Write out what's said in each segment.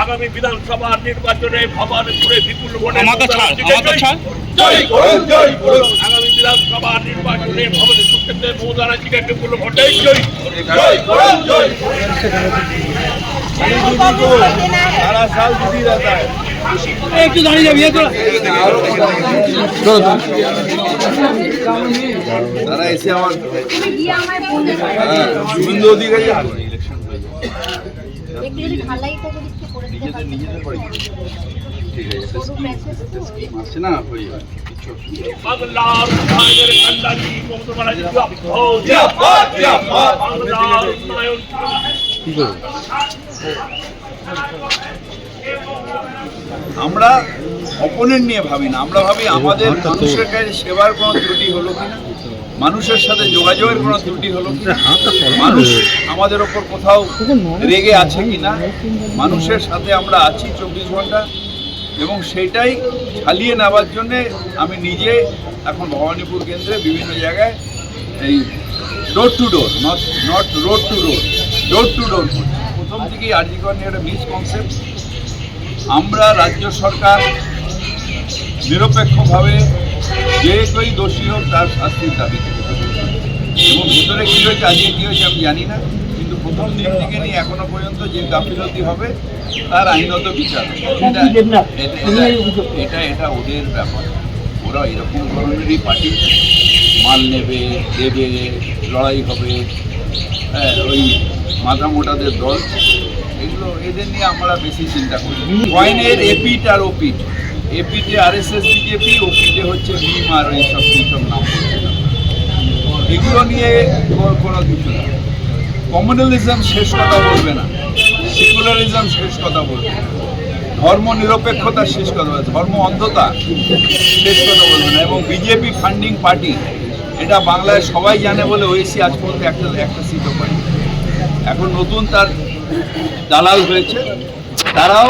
আগামী বিধানসভা নির্বাচনে ভবানীপুরে বিপুল ভোটে আগামী বিধানসভা নির্বাচনে ভবানীপুর ক্ষেত্রে মৌদানাজিকে বিপুল ভোটে একটু দাঁড়িয়ে যাবি তারা এসে আমার শুভেন্দু অধিকারী আসছে না বাংলার উন্নয়নের কান্ডারি মমতা ব্যানার্জি বাংলার উন্নয়ন আমরা অপোনেন্ট নিয়ে ভাবি না, আমরা ভাবি আমাদের মানুষের কাছে সেবার কোনো ত্রুটি হলো কিনা, মানুষের সাথে যোগাযোগের কোনো ত্রুটি হলো কিনা, মানুষ আমাদের ওপর কোথাও রেগে আছে কিনা, মানুষের সাথে আমরা আছি 24 ঘন্টা এবং সেইটাই চালিয়ে নেওয়ার জন্যে আমি নিজে এখন ভবানীপুর কেন্দ্রে বিভিন্ন জায়গায় এই door to door, not road to road, door to door করছি। প্রথম থেকেই আরজি কর নিয়ে একটা মিসকনসেপ্ট। আমরা রাজ্য সরকার নিরপেক্ষভাবে যে কেউ দোষী হোক তার শাস্তির দাবি করে এবং ভিতরে কী হয়েছে আজকে কী হয়েছে আমি জানি না, কিন্তু প্রথম দিন থেকে নিয়ে এখনো পর্যন্ত যে গাফিলতি হবে তার আইনত বিচার। এটা ওদের ব্যাপার, ওরা এরকম ধরনেরই পার্টি, মাল নেবে দেবে, লড়াই হবে, ওই মাথা মোটাদের দল, এগুলো এদের নিয়ে আমরা বেশি চিন্তা করি। কয়েনের এপিট আর ওপিট, এপিটে আরএসএস বিজেপি, ওপিটে হচ্ছে ভীম আর এইসব নাম, এগুলো নিয়ে কোনো কিছু না। কমিউনালিজম শেষ কথা বলবে না, সেকুলারিজম শেষ কথা বলবে না, ধর্ম নিরপেক্ষতা শেষ কথা বলবে, ধর্ম অন্ধতা শেষ কথা বলবে না। এবং বিজেপি ফান্ডিং পার্টি, এটা বাংলায় সবাই জানে বলে ওয়েসি আজ পর্যন্ত একটা সিটও পায়। এখন নতুন তার দালাল হয়েছে, তারাও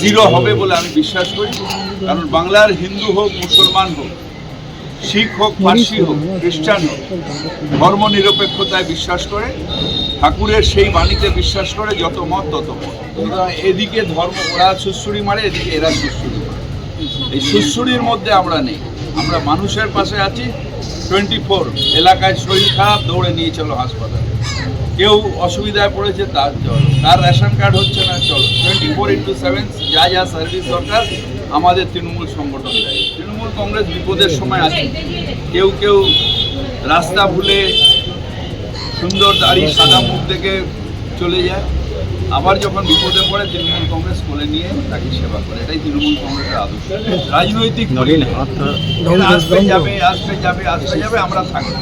জিরো হবে বলে আমি বিশ্বাস করি। কারণ বাংলার হিন্দু হোক, মুসলমান হোক, শিখ হোক, পার্সি হোক, খ্রিস্টান হোক, ধর্ম নিরপেক্ষতায় বিশ্বাস করে, ঠাকুরের সেই বাণীতে বিশ্বাস করে, যত মত তত মত। এদিকে ধর্ম ওরা সুশ্রুড়ি মারে, এদিকে এরা সুশ্রুড়ি মারে। এই সুশ্রুড়ির মধ্যে আমরা নেই, আমরা মানুষের পাশে আছি। 24 এলাকায় শরীর খারাপ, দৌড়ে নিয়ে চলো হাসপাতালে, কেউ অসুবিধায় পড়েছে তার চলো, তার রেশন কার্ড হচ্ছে না চলো, 24/7 যা যা সার্ভিস দরকার আমাদের তৃণমূল সংগঠন দেয়। তৃণমূল কংগ্রেস বিপদের সময় আছে, কেউ রাস্তা ভুলে সুন্দর দাড়ি সাদা মুখ থেকে চলে যায়, আবার যখন বিপদে পড়ে তৃণমূল কংগ্রেস কোলে নিয়ে তাকে সেবা করে। এটাই তৃণমূল কংগ্রেসের আদর্শ। রাজনৈতিক আসবে যাবে, আমরা থাকবো।